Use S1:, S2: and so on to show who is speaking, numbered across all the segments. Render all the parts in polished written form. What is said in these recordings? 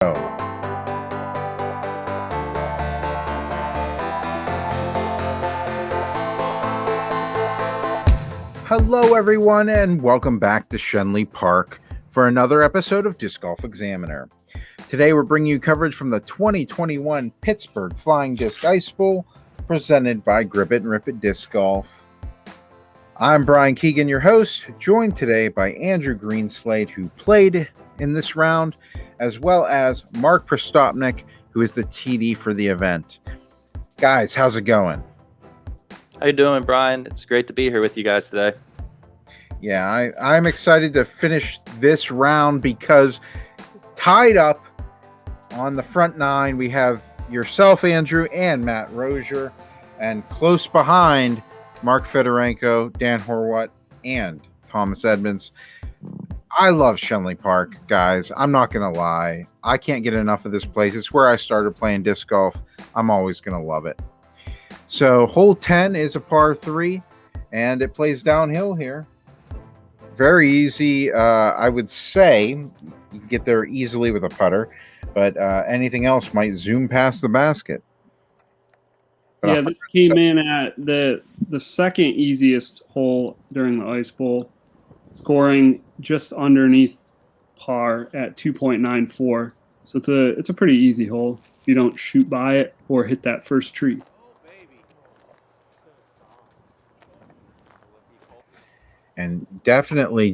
S1: Hello, everyone, and welcome back to Schenley Park for another episode of Disc Golf Examiner. Today, we're bringing you coverage from the 2021 Pittsburgh Flying Disc Ice Bowl, presented by Grip It and Rip It Disc Golf. I'm Bryan Keegan, your host, joined today by Andrew Greenslade, who played in this round, as well as Mark Prestopnik, who is the TD for the event. Guys, how's it going?
S2: How you doing, Bryan? It's great to be here with you guys today.
S1: Yeah, I'm excited to finish this round because tied up on the front nine, we have yourself, Andrew, and Matt Rosier, and close behind, Mark Fedorenko, Dan Horwat, and Thomas Edmonds. I love Schenley Park, guys. I'm not going to lie. I can't get enough of this place. It's where I started playing disc golf. I'm always going to love it. So hole 10 is a par 3, and it plays downhill here. Very easy. I would say you can get there easily with a putter, but anything else might zoom past the basket. But
S3: yeah, this came in at the second easiest hole during the Ice Bowl, scoring just underneath par at 2.94. So it's a pretty easy hole if you don't shoot by it or hit that first tree.
S1: And definitely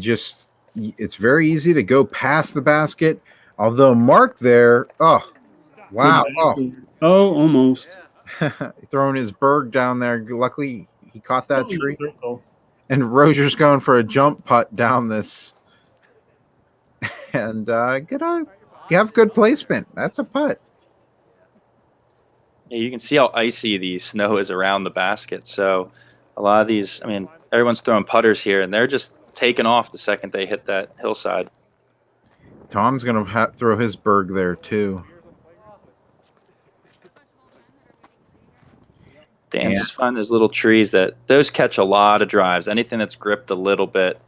S1: it's very easy to go past the basket. Although Mark there, oh, wow.
S3: Almost.
S1: Throwing his berg down there. Luckily, he caught that tree. And Rosier's going for a jump putt down this. And you have good placement. That's a putt.
S2: Yeah, you can see how icy the snow is around the basket. So a lot of these, everyone's throwing putters here, and they're just taking off the second they hit that hillside.
S1: Tom's going to throw his berg there, too.
S2: Dan's just finding those little trees those catch a lot of drives. Anything that's gripped a little bit.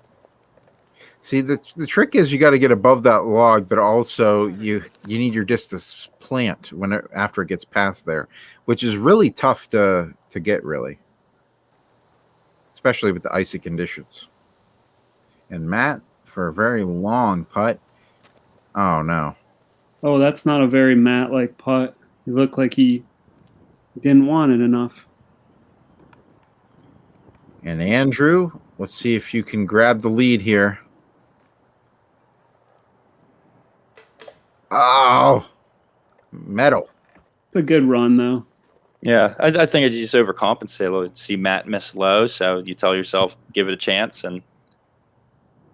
S1: See, the trick is you got to get above that log, but also you need your disc to plant after it gets past there, which is really tough to get, really. Especially with the icy conditions. And Matt, for a very long putt. Oh, no.
S3: Oh, that's not a very Matt-like putt. He looked like he didn't want it enough.
S1: And Andrew, let's see if you can grab the lead here. Oh, metal.
S3: It's a good run, though.
S2: Yeah, I think I just overcompensate a little. See Matt miss low, so you tell yourself, give it a chance, and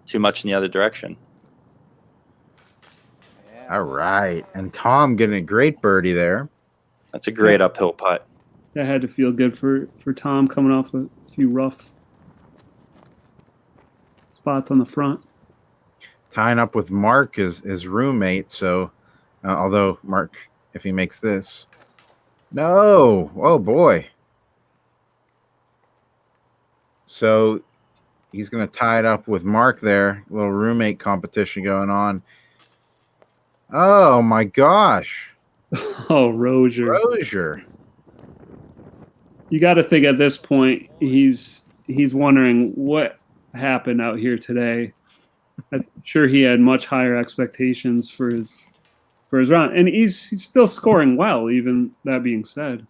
S2: too much in the other direction.
S1: All right. And Tom getting a great birdie there.
S2: That's a great uphill putt.
S3: That had to feel good for Tom, coming off a few rough spots on the front.
S1: Tying up with Mark, his roommate. So, although Mark, if he makes this. No. Oh, boy. So he's going to tie it up with Mark there. A little roommate competition going on. Oh, my gosh.
S3: Oh, Rosier. You got to think at this point he's wondering what happened out here today. I'm sure he had much higher expectations for his round, and he's still scoring well. Even that being said,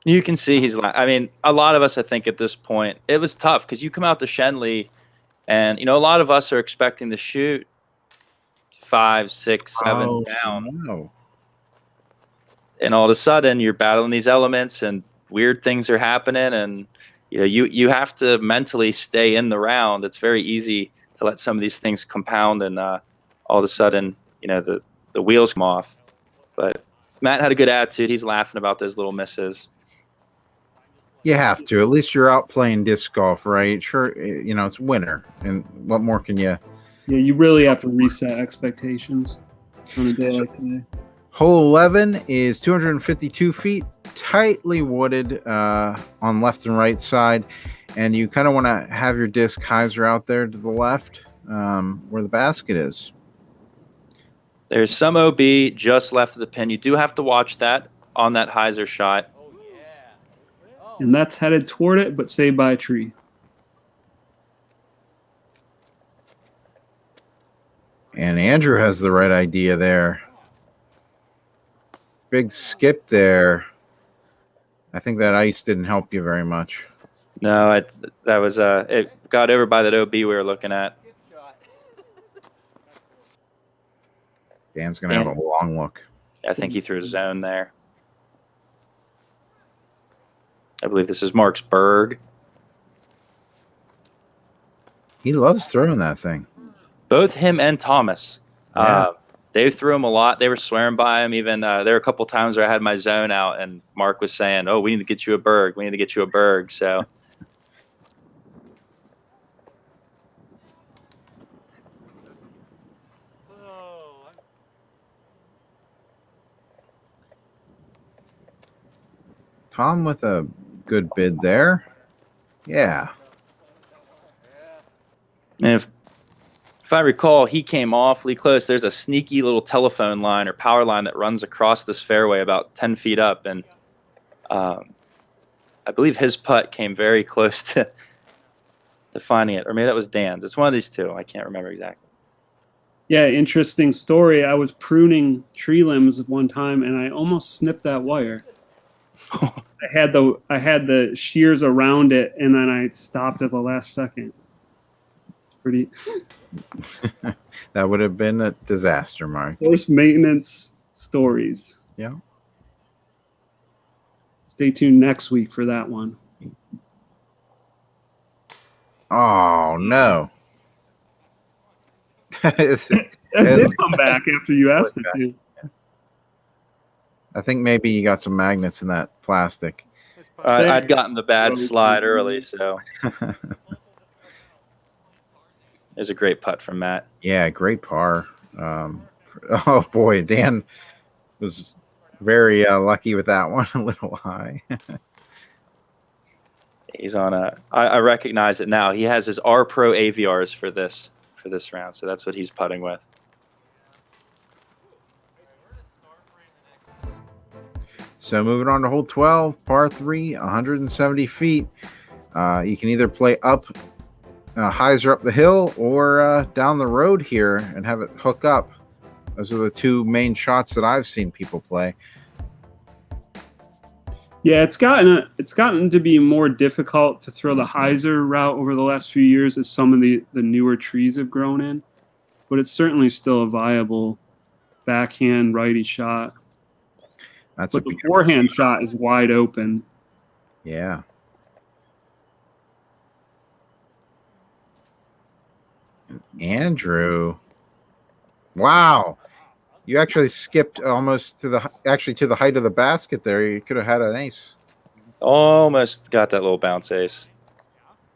S2: you can see a lot of us, I think, at this point, it was tough because you come out to Schenley, and a lot of us are expecting to shoot 5, 6, 7 down.
S1: No.
S2: And all of a sudden you're battling these elements and weird things are happening, and you have to mentally stay in the round. It's very easy to let some of these things compound, and all of a sudden the wheels come off. But Matt had a good attitude. He's laughing about those little misses.
S1: You have to. At least you're out playing disc golf, right? Sure, it's winter, and what more can you?
S3: Yeah, you really have to reset expectations on a day like today.
S1: Hole 11 is 252 feet, tightly wooded on left and right side, and you kind of want to have your disc hyzer out there to the left where the basket is.
S2: There's some OB just left of the pin. You do have to watch that on that hyzer shot.
S3: And that's headed toward it, but saved by a tree.
S1: And Andrew has the right idea there. Big skip there. I think that ice didn't help you very much.
S2: No, that was it got over by that OB we were looking at.
S1: Dan's going to have a long look.
S2: I think he threw a zone there. I believe this is Mark's Berg.
S1: He loves throwing that thing.
S2: Both him and Thomas.
S1: Yeah.
S2: They threw him a lot. They were swearing by him. Even there were a couple times where I had my zone out, and Mark was saying, "Oh, we need to get you a Berg. We need to get you a Berg." So.
S1: Tom with a good bid there. Yeah.
S2: And if I recall, he came awfully close. There's a sneaky little telephone line or power line that runs across this fairway about 10 feet up. And I believe his putt came very close to finding it. Or maybe that was Dan's. It's one of these two. I can't remember exactly.
S3: Yeah, interesting story. I was pruning tree limbs one time, and I almost snipped that wire. I had the shears around it, and then I stopped at the last second. Pretty.
S1: That would have been a disaster, Mark.
S3: Force maintenance stories.
S1: Yeah.
S3: Stay tuned next week for that one.
S1: Oh no!
S3: It did come back after you asked it to.
S1: I think maybe you got some magnets in that plastic.
S2: I'd gotten the bad slide early, so. There's a great putt from Matt.
S1: Yeah, great par. Oh boy, Dan was very lucky with that one. A little high.
S2: He's on a. I recognize it now. He has his R Pro AVRs for this round, so that's what he's putting with.
S1: So moving on to hole 12, par 3, 170 feet. You can either play up, hyzer up the hill, or down the road here and have it hook up. Those are the two main shots that I've seen people play.
S3: Yeah, it's gotten to be more difficult to throw the hyzer route over the last few years as some of the newer trees have grown in, but it's certainly still a viable backhand righty shot. But the forehand shot is wide open.
S1: Yeah. Andrew. Wow. You actually skipped almost to the height of the basket there. You could have had an ace.
S2: Almost got that little bounce ace.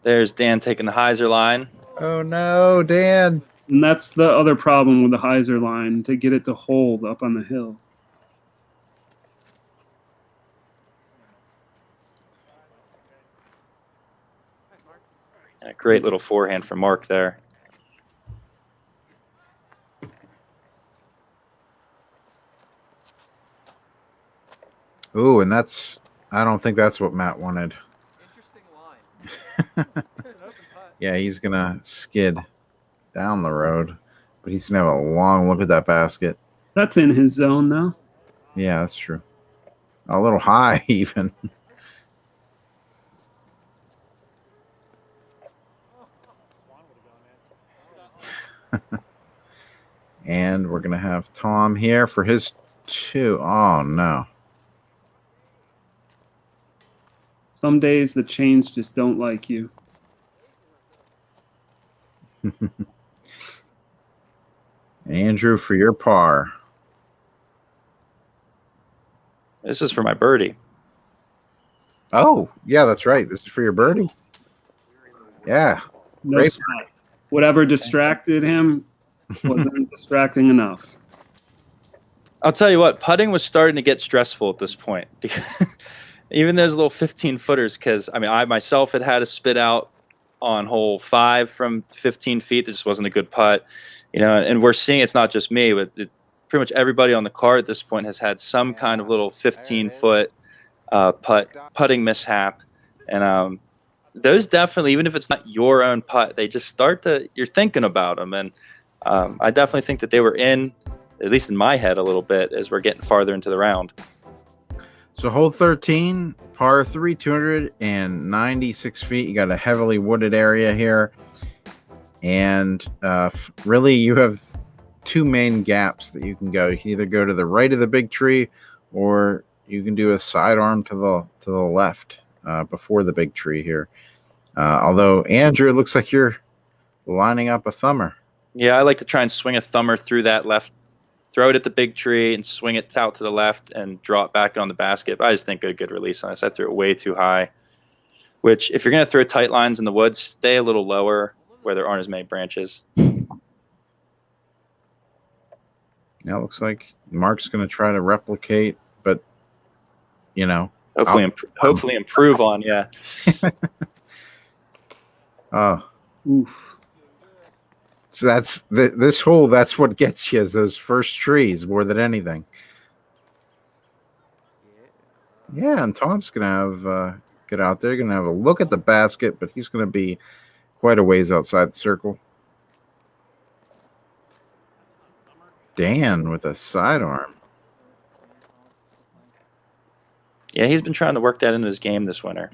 S2: There's Dan taking the hyzer line.
S1: Oh no, Dan.
S3: And that's the other problem with the hyzer line, to get it to hold up on the hill.
S2: A great little forehand from Mark there.
S1: Ooh, and I don't think that's what Matt wanted.
S4: Interesting line.
S1: Yeah, he's going to skid down the road, but he's going to have a long look at that basket.
S3: That's in his zone, though.
S1: Yeah, that's true. A little high, even. And we're going to have Tom here for his two. Oh, no.
S3: Some days the chains just don't like you.
S1: Andrew, for your par.
S2: This is for my birdie.
S1: Oh, yeah, that's right. This is for your birdie. Yeah.
S3: No
S1: Great.
S3: sweat. Whatever distracted him wasn't distracting enough.
S2: I'll tell you what, putting was starting to get stressful at this point. Even those little 15-footers, because, I mean, I myself had a spit out on hole 5 from 15 feet. That just wasn't a good putt. You know, and we're seeing it's not just me, but pretty much everybody on the card at this point has had some kind of little 15-foot putting mishap, and those definitely, even if it's not your own putt, they just you're thinking about them, and I definitely think that they were in, at least in my head, a little bit as we're getting farther into the round.
S1: So hole 13, par 3, 296 feet. You got a heavily wooded area here. And really, you have two main gaps that you can go. You can either go to the right of the big tree, or you can do a sidearm to the left before the big tree here. Although, Andrew, it looks like you're lining up a thumber.
S2: Yeah, I like to try and swing a thumber through that left, throw it at the big tree and swing it out to the left and draw it back on the basket. But I just think a good release on this. I threw it way too high, which if you're going to throw tight lines in the woods, stay a little lower where there aren't as many branches.
S1: Now it looks like Mark's going to try to replicate, but,
S2: hopefully improve on, yeah.
S3: Oof.
S1: So that's this hole. That's what gets you, is those first trees more than anything. Yeah, and Tom's gonna have get out there, gonna have a look at the basket, but he's gonna be quite a ways outside the circle. Dan with a sidearm.
S2: Yeah, he's been trying to work that into his game this winter.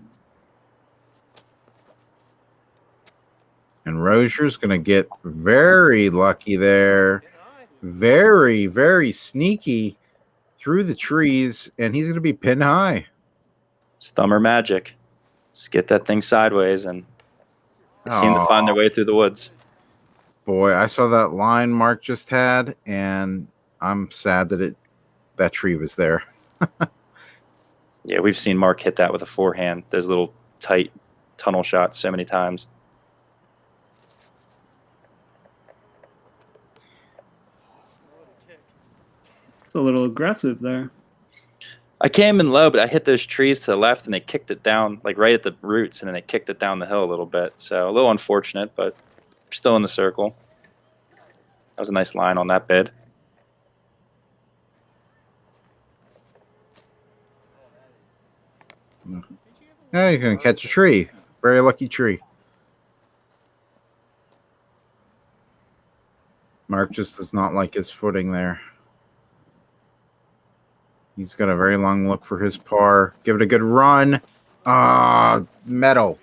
S1: And Rosier's going to get very lucky there. Very, very sneaky through the trees. And he's going to be pin high.
S2: It's thumber magic. Just get that thing sideways, and they seem to find their way through the woods.
S1: Boy, I saw that line Mark just had, and I'm sad that that tree was there.
S2: Yeah, we've seen Mark hit that with a forehand. Those little tight tunnel shots so many times.
S3: A little aggressive there.
S2: I came in low, but I hit those trees to the left, and they kicked it down, like right at the roots, and then they kicked it down the hill a little bit. So a little unfortunate, but we're still in the circle. That was a nice line on that bid.
S1: Yeah, you're going to catch a tree. Very lucky tree. Mark just does not like his footing there. He's got a very long look for his par. Give it a good run. Metal.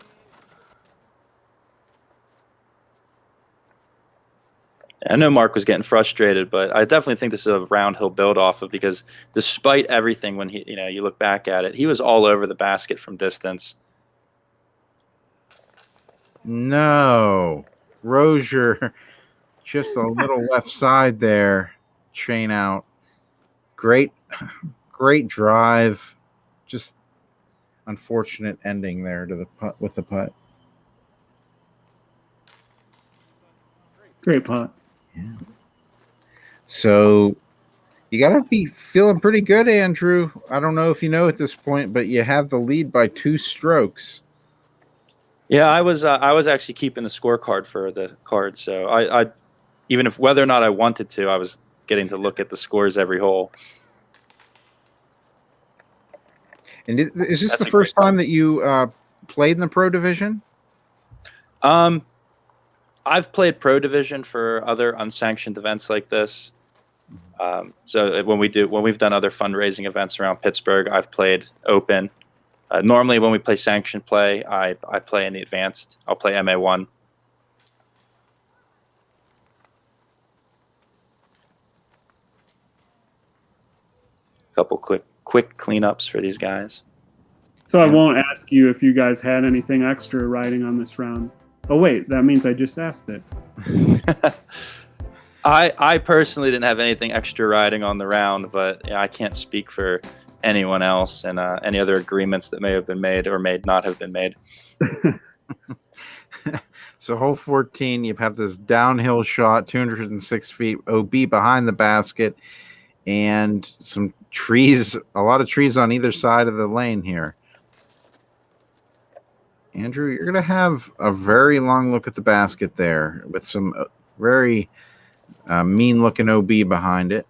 S2: I know Mark was getting frustrated, but I definitely think this is a round he'll build off of, because despite everything, when you look back at it, he was all over the basket from distance.
S1: No. Rosier, just a little left side there. Chain out. Great drive. Just unfortunate ending there to the putt with the putt.
S3: Great putt.
S1: Yeah. So you got to be feeling pretty good, Andrew. I don't know if you know at this point, but you have the lead by 2 strokes.
S2: Yeah, I was actually keeping the scorecard for the card, so I even if whether or not I wanted to, I was getting to look at the scores every hole.
S1: And is this the first time that you played in the pro division?
S2: I've played pro division for other unsanctioned events like this. So when we've done other fundraising events around Pittsburgh, I've played open. Normally, when we play sanctioned play, I play in the advanced. I'll play MA1. Couple quick cleanups for these guys.
S3: So I won't ask you if you guys had anything extra riding on this round. Oh wait, that means I just asked it.
S2: I personally didn't have anything extra riding on the round, but I can't speak for anyone else and any other agreements that may have been made or may not have been made.
S1: So hole 14, you have this downhill shot, 206 feet, OB behind the basket, and some trees, a lot of trees on either side of the lane here. Andrew, you're going to have a very long look at the basket there with some very mean-looking OB behind it.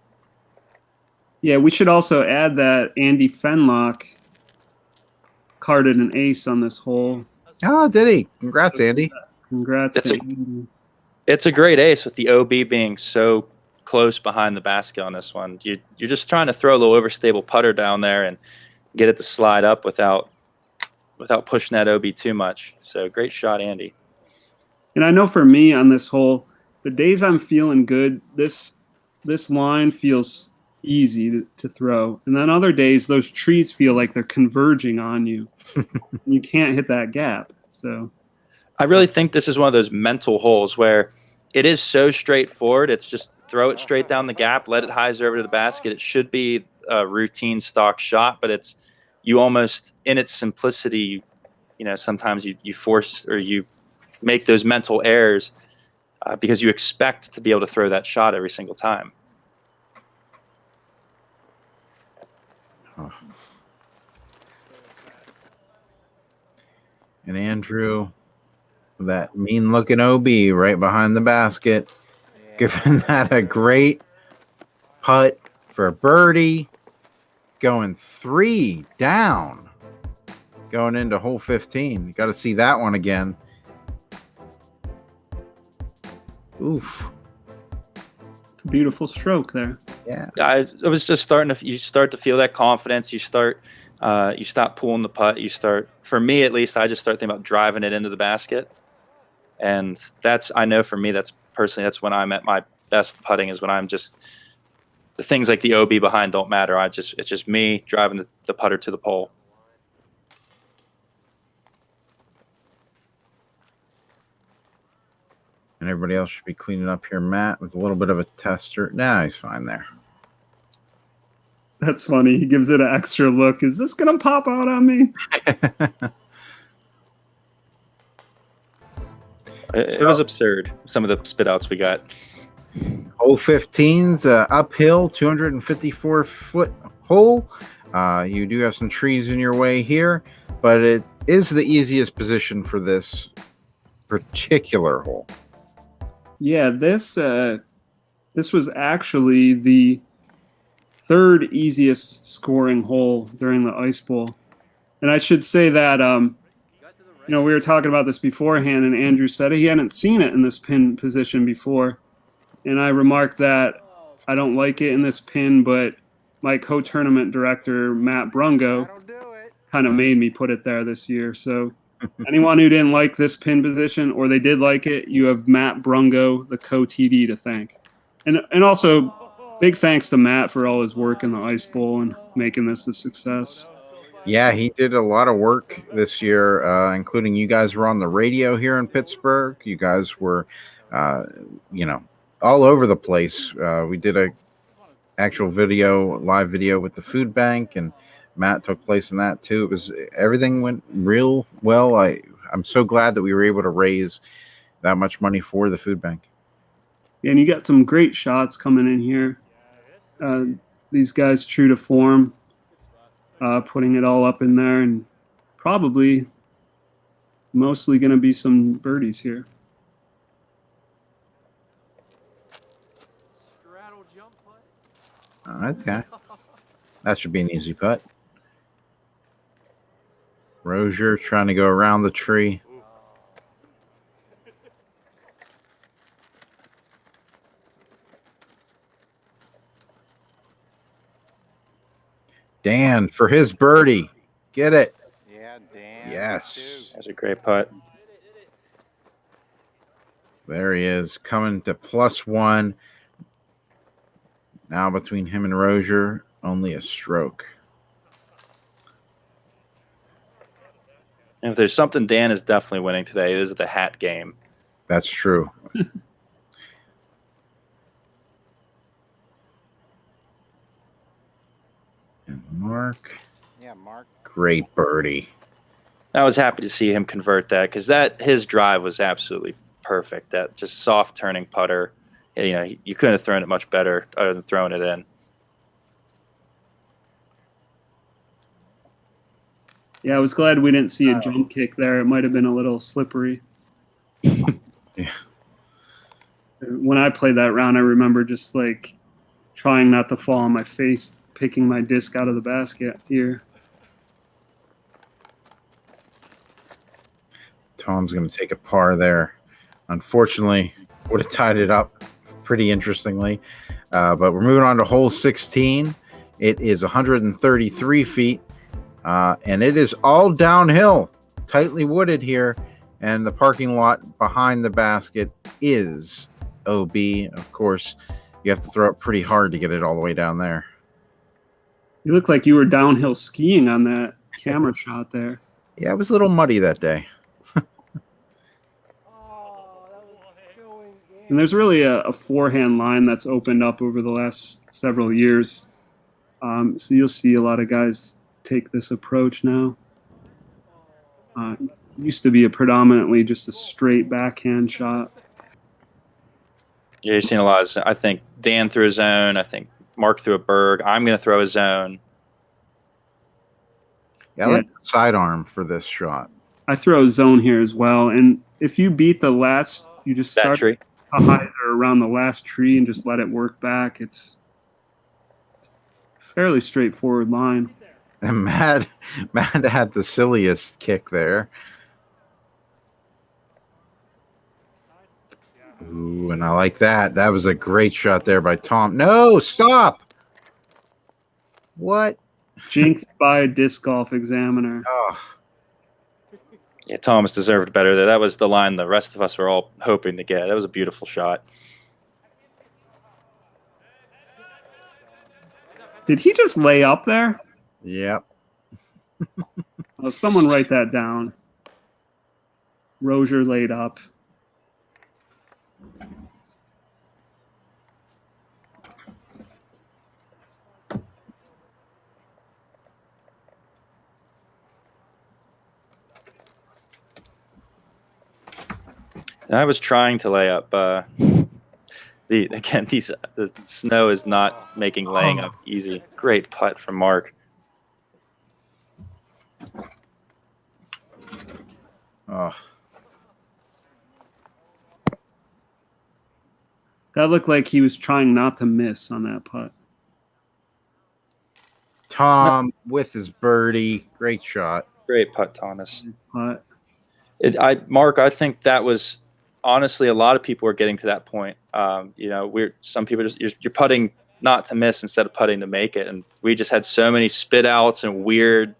S3: Yeah, we should also add that Andy Fenlock carded an ace on this hole.
S1: Oh, did he? Congrats, Andy.
S3: Congrats to Andy.
S2: It's a great ace with the OB being so close behind the basket on this one. You're just trying to throw a little overstable putter down there and get it to slide up without pushing that OB too much. So great shot, Andy.
S3: And I know for me on this hole, the days I'm feeling good, this line feels easy to throw. And then other days, those trees feel like they're converging on you. You can't hit that gap. So
S2: I really think this is one of those mental holes where it is so straightforward. It's just throw it straight down the gap, let it hyzer over to the basket. It should be a routine stock shot, but it's you almost in its simplicity, sometimes you force or you make those mental errors because you expect to be able to throw that shot every single time.
S1: Oh. And Andrew, that mean-looking OB right behind the basket, giving that a great putt for birdie, going 3 down, going into hole 15. You got to see that one again. Oof.
S3: Beautiful stroke there.
S1: Yeah.
S2: It was just you start to feel that confidence. You stop pulling the putt. For me at least, I just start thinking about driving it into the basket. And I know for me, that's when I'm at my best putting, is when I'm just, the things like the OB behind don't matter. It's just me driving the putter to the pole.
S1: And everybody else should be cleaning up here. Matt with a little bit of a tester. Nah, he's fine there.
S3: That's funny. He gives it an extra look. Is this going to pop out on me?
S2: It was absurd, some of the spit outs we got.
S1: Hole 15's uphill, 254-foot hole. You do have some trees in your way here, but it is the easiest position for this particular hole.
S3: Yeah, this was actually the third easiest scoring hole during the Ice Bowl. And I should say that, we were talking about this beforehand, and Andrew said he hadn't seen it in this pin position before. And I remarked that I don't like it in this pin, but my co-tournament director, Matt Brungo, kind of made me put it there this year. So anyone who didn't like this pin position, or they did like it, you have Matt Brungo, the co-TD, to thank. And also, big thanks to Matt for all his work in the Ice Bowl and making this a success.
S1: Yeah, he did a lot of work this year, including you guys were on the radio here in Pittsburgh. You guys were, all over the place. We did a actual live video with the food bank, and Matt took place in that too. Everything went real well. I'm so glad that we were able to raise that much money for the food bank.
S3: Yeah, and you got some great shots coming in here. These guys true to form, putting it all up in there, and probably mostly going to be some birdies here.
S1: Okay. That should be an easy putt. Rosier trying to go around the tree. Dan for his birdie. Get it.
S4: Yeah, Dan.
S1: Yes.
S2: That's a great putt.
S1: There he is, coming to +1. Now between him and Rosier, only a stroke.
S2: And if there's something Dan is definitely winning today, it is the hat game.
S1: That's true. And Mark.
S4: Yeah, Mark.
S1: Great birdie.
S2: I was happy to see him convert that, because his drive was absolutely perfect. That just soft turning putter. You couldn't have thrown it much better other than throwing it in.
S3: Yeah, I was glad we didn't see a jump kick there. It might have been a little slippery.
S1: Yeah.
S3: When I played that round, I remember just trying not to fall on my face picking my disc out of the basket here.
S1: Tom's going to take a par there. Unfortunately, would have tied it up pretty interestingly. But we're moving on to hole 16. It is 133 feet, and it is all downhill, tightly wooded here. And the parking lot behind the basket is OB. Of course, you have to throw it pretty hard to get it all the way down there.
S3: You look like you were downhill skiing on that camera shot there.
S1: Yeah, it was a little muddy that day.
S3: And there's really a forehand line that's opened up over the last several years. So you'll see a lot of guys take this approach now. Used to be predominantly just a straight backhand shot.
S2: Yeah, you've seen a lot of, I think Dan threw a zone. I think Mark threw a berg. I'm going to throw a zone.
S1: Yeah, I like the sidearm for this shot.
S3: I throw a zone here as well. And if you beat the last, you just start
S2: tree.
S3: a hyzer around the last tree and just let it work back. It's a fairly straightforward line.
S1: And Matt had the silliest kick there. Ooh, and I like that. That was a great shot there by Tom. No, stop. What?
S3: Jinxed by a disc golf examiner.
S1: Oh.
S2: Yeah, Thomas deserved better there. That was the line the rest of us were all hoping to get. That was a beautiful shot.
S3: Did he just lay up there?
S1: Yep.
S3: Oh, someone write that down. Rosier laid up.
S2: And I was trying to lay up. The snow is not making laying up easy. Great putt from Mark.
S1: Oh.
S3: That looked like he was trying not to miss on that putt.
S1: Tom with his birdie. Great shot.
S2: Great putt, Thomas.
S3: Putt.
S2: Mark, I think that was honestly a lot of people were getting to that point. Some people just you're putting not to miss instead of putting to make it, and we just had so many spit outs and weird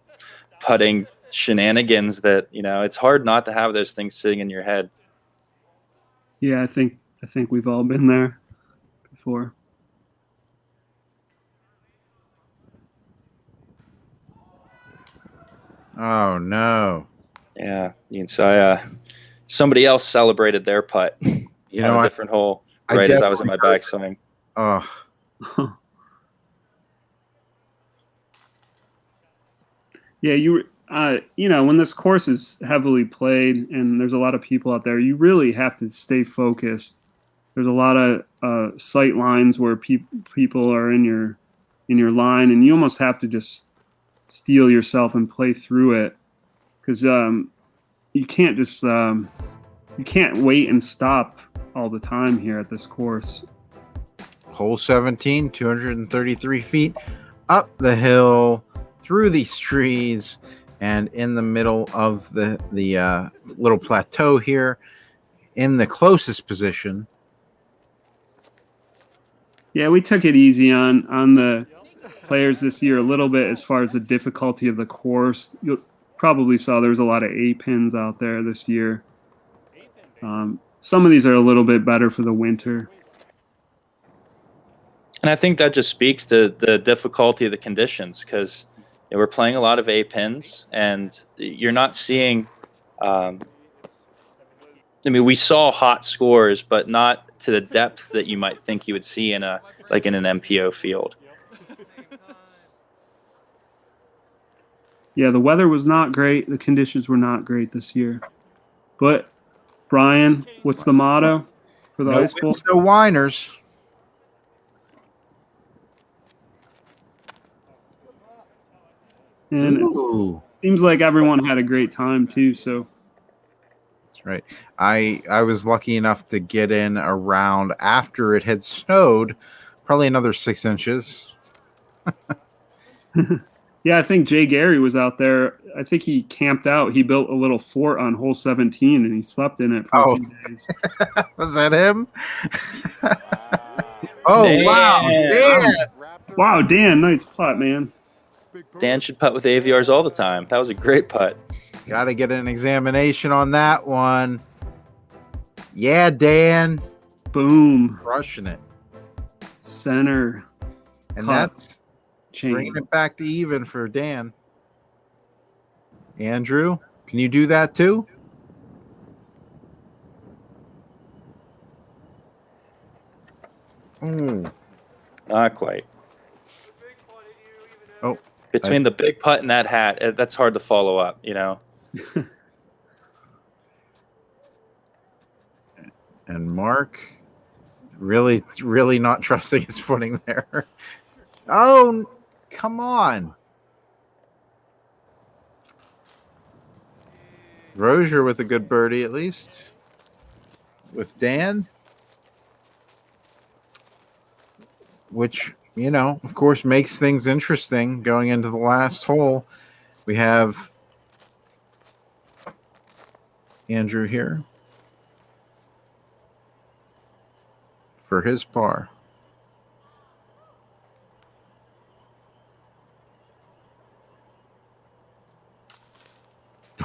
S2: putting shenanigans that it's hard not to have those things sitting in your head.
S3: Yeah, I think we've all been there before.
S1: Oh no.
S2: Yeah, somebody else celebrated their putt. On a different hole, right as I was in my backswing.
S1: Oh.
S3: Yeah, when this course is heavily played and there's a lot of people out there, you really have to stay focused. There's a lot of sight lines where people are in your line, and you almost have to just steel yourself and play through it, because you can't just you can't wait and stop all the time here at this course.
S1: Hole 17, 233 feet up the hill, through these trees, and in the middle of the little plateau here, in the closest position.
S3: Yeah, we took it easy on the players this year a little bit as far as the difficulty of the course. You probably saw there was a lot of A pins out there this year. Some of these are a little bit better for the winter.
S2: And I think that just speaks to the difficulty of the conditions, because we're playing a lot of A pins, and you're not seeing. We saw hot scores, but not to the depth that you might think you would see in an MPO field.
S3: Yeah, the weather was not great. The conditions were not great this year. But Bryan, what's the motto for the ice bowl?
S1: No whiners.
S3: And it seems like everyone had a great time too. So
S1: that's right. I was lucky enough to get in around after it had snowed, probably another 6 inches.
S3: Yeah, I think Jay Gary was out there. I think he camped out. He built a little fort on hole 17 and he slept in it for a few days.
S1: Was that him?
S4: Wow.
S1: Oh,
S2: Dan.
S1: wow. Dan.
S3: Wow, Dan, nice putt, man.
S2: Dan should putt with AVRs all the time. That was a great putt.
S1: Got to get an examination on that one. Yeah, Dan.
S3: Boom.
S1: Crushing it.
S3: Center.
S1: And
S3: Cut.
S1: that's
S3: Chain.
S1: bringing it back to even for Dan. Andrew, can you do that too? Ooh.
S2: Not quite.
S1: Oh.
S2: Between the big putt and that hat, that's hard to follow up, you know.
S1: And Mark really not trusting his footing there. Oh, come on. Rosier with a good birdie at least. With Dan. Which, you know, of course, makes things interesting going into the last hole. We have Andrew here for his par.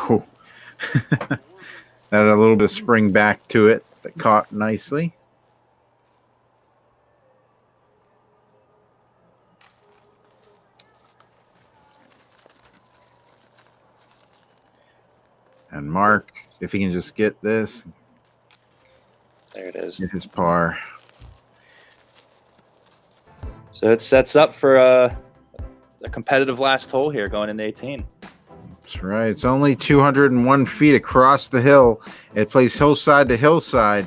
S1: Oh, had a little bit of spring back to it that caught nicely. And Mark, if he can just get this,
S2: There it is.
S1: get his par.
S2: So it sets up for a competitive last hole here going into 18.
S1: That's right. It's only 201 feet across the hill. It plays hillside to hillside.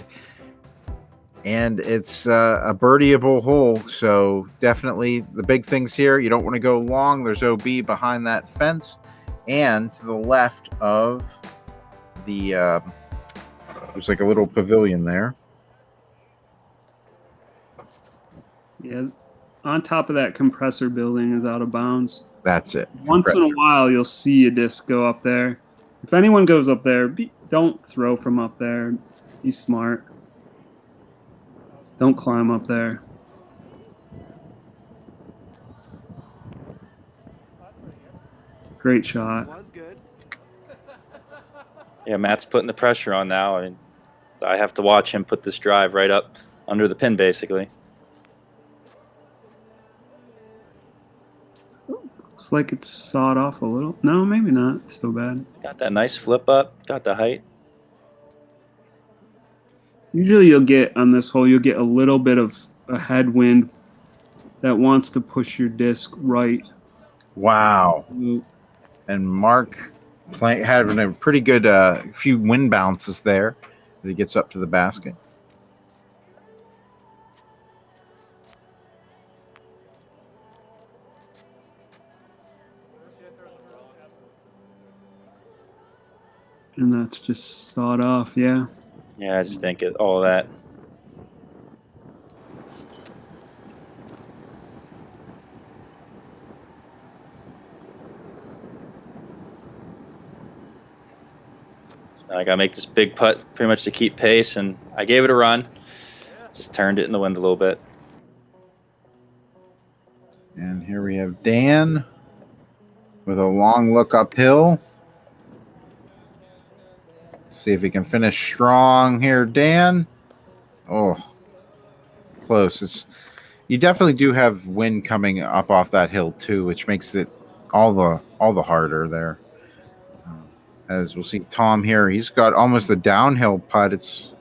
S1: And it's a birdieable hole. So definitely the big things here. You don't want to go long. There's OB behind that fence. And to the left of the, there's like a little pavilion there.
S3: Yeah. On top of that compressor building is out of bounds.
S1: That's it.
S3: Once in a while, you'll see a disc go up there. If anyone goes up there, don't throw from up there. Be smart. Don't climb up there. Great shot.
S2: Yeah, Matt's putting the pressure on now. I mean, I have to watch him put this drive right up under the pin, basically.
S3: Looks like it's sawed off a little. No, maybe not. It's so bad.
S2: Got that nice flip up. Got the height.
S3: Usually you'll get on this hole, you'll get a little bit of a headwind that wants to push your disc right.
S1: Wow. And Mark having a pretty good few wind bounces there as he gets up to the basket.
S3: And that's just sawed off, yeah.
S2: Yeah, I just think all of that. So I got to make this big putt pretty much to keep pace, and I gave it a run. Just turned it in the wind a little bit.
S1: And here we have Dan with a long look uphill. See if he can finish strong here, Dan. Oh, close. You definitely do have wind coming up off that hill too, which makes it all the harder there. As we'll see Tom here, he's got almost a downhill putt.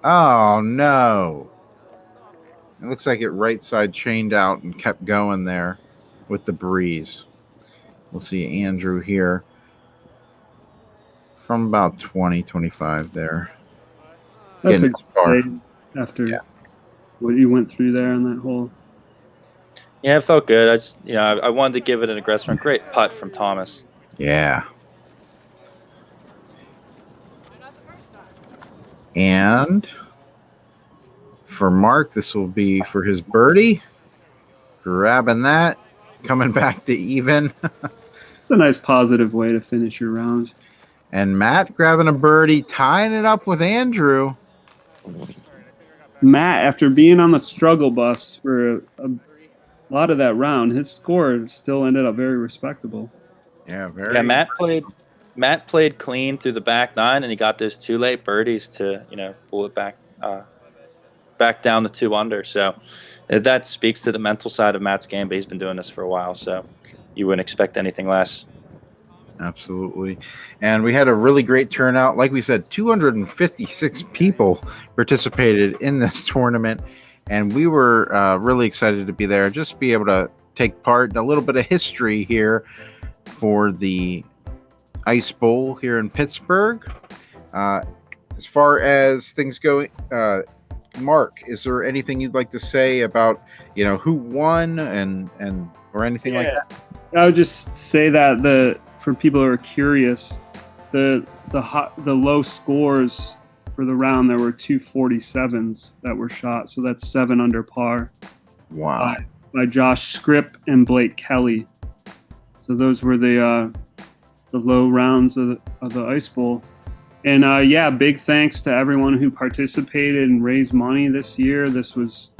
S1: Oh no. It looks like it right side chained out and kept going there with the breeze. We'll see Andrew here from about 20, 25 there.
S3: That's a
S1: Getting
S3: good
S1: far.
S3: save after what you went through there on that hole.
S2: Yeah, it felt good. I just, I wanted to give it an aggressive run. Great putt from Thomas.
S1: Yeah. And for Mark, this will be for his birdie. grabbing that, coming back to even.
S3: It's a nice positive way to finish your round.
S1: And Matt grabbing a birdie, tying it up with Andrew.
S3: Matt, after being on the struggle bus for a lot of that round, his score still ended up very respectable.
S1: Yeah, very.
S2: Yeah, Matt played clean through the back nine, and he got those 2 late birdies to pull it back down to 2 under. So that speaks to the mental side of Matt's game. But he's been doing this for a while, so you wouldn't expect anything less.
S1: Absolutely. And we had a really great turnout. Like we said, 256 people participated in this tournament, and we were really excited to be there, just be able to take part in a little bit of history here for the Ice Bowl here in Pittsburgh. As far as things go, Mark, is there anything you'd like to say about who won and or anything like that?
S3: I would just say that for people who are curious, the low scores for the round, there were 247s that were shot, so that's 7 under par.
S1: Wow!
S3: By Josh Scripp and Blake Kelly. So those were the low rounds of the Ice Bowl. And big thanks to everyone who participated and raised money this year. This was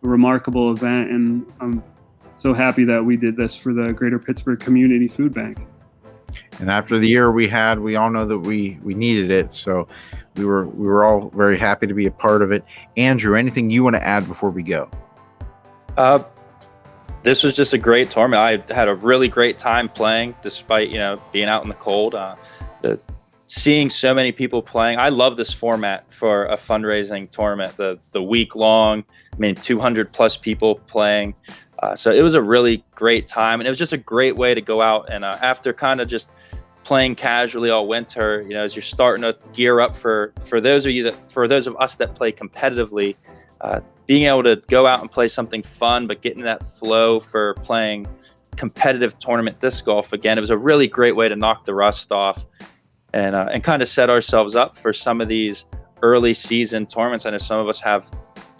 S3: a remarkable event, and I'm so happy that we did this for the Greater Pittsburgh Community Food Bank.
S1: And after the year we had, we all know that we needed it, so we were all very happy to be a part of it. Andrew, anything you want to add before we go?
S2: This was just a great tournament. I had a really great time playing, despite being out in the cold. Seeing so many people playing, I love this format for a fundraising tournament. The week long, 200 plus people playing. So it was a really great time, and it was just a great way to go out and after kind of just playing casually all winter, as you're starting to gear up for those of us that play competitively, being able to go out and play something fun, but getting that flow for playing competitive tournament disc golf again. It was a really great way to knock the rust off and kind of set ourselves up for some of these early season tournaments. I know some of us have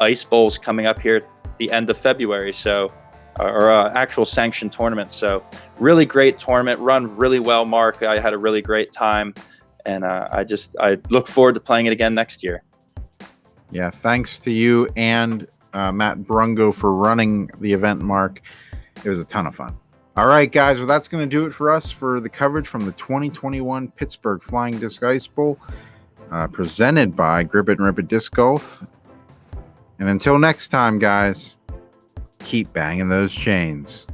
S2: Ice Bowls coming up here at the end of February, or actual sanctioned tournaments. So really great tournament, run really well, Mark. I had a really great time, and I look forward to playing it again next year.
S1: Yeah, thanks to you and Matt Brungo for running the event, Mark. It was a ton of fun. All right, guys, well, that's going to do it for us for the coverage from the 2021 Pittsburgh Flying Disc Ice Bowl, presented by Grip It and Rip It Disc Golf. And until next time, guys, keep banging those chains.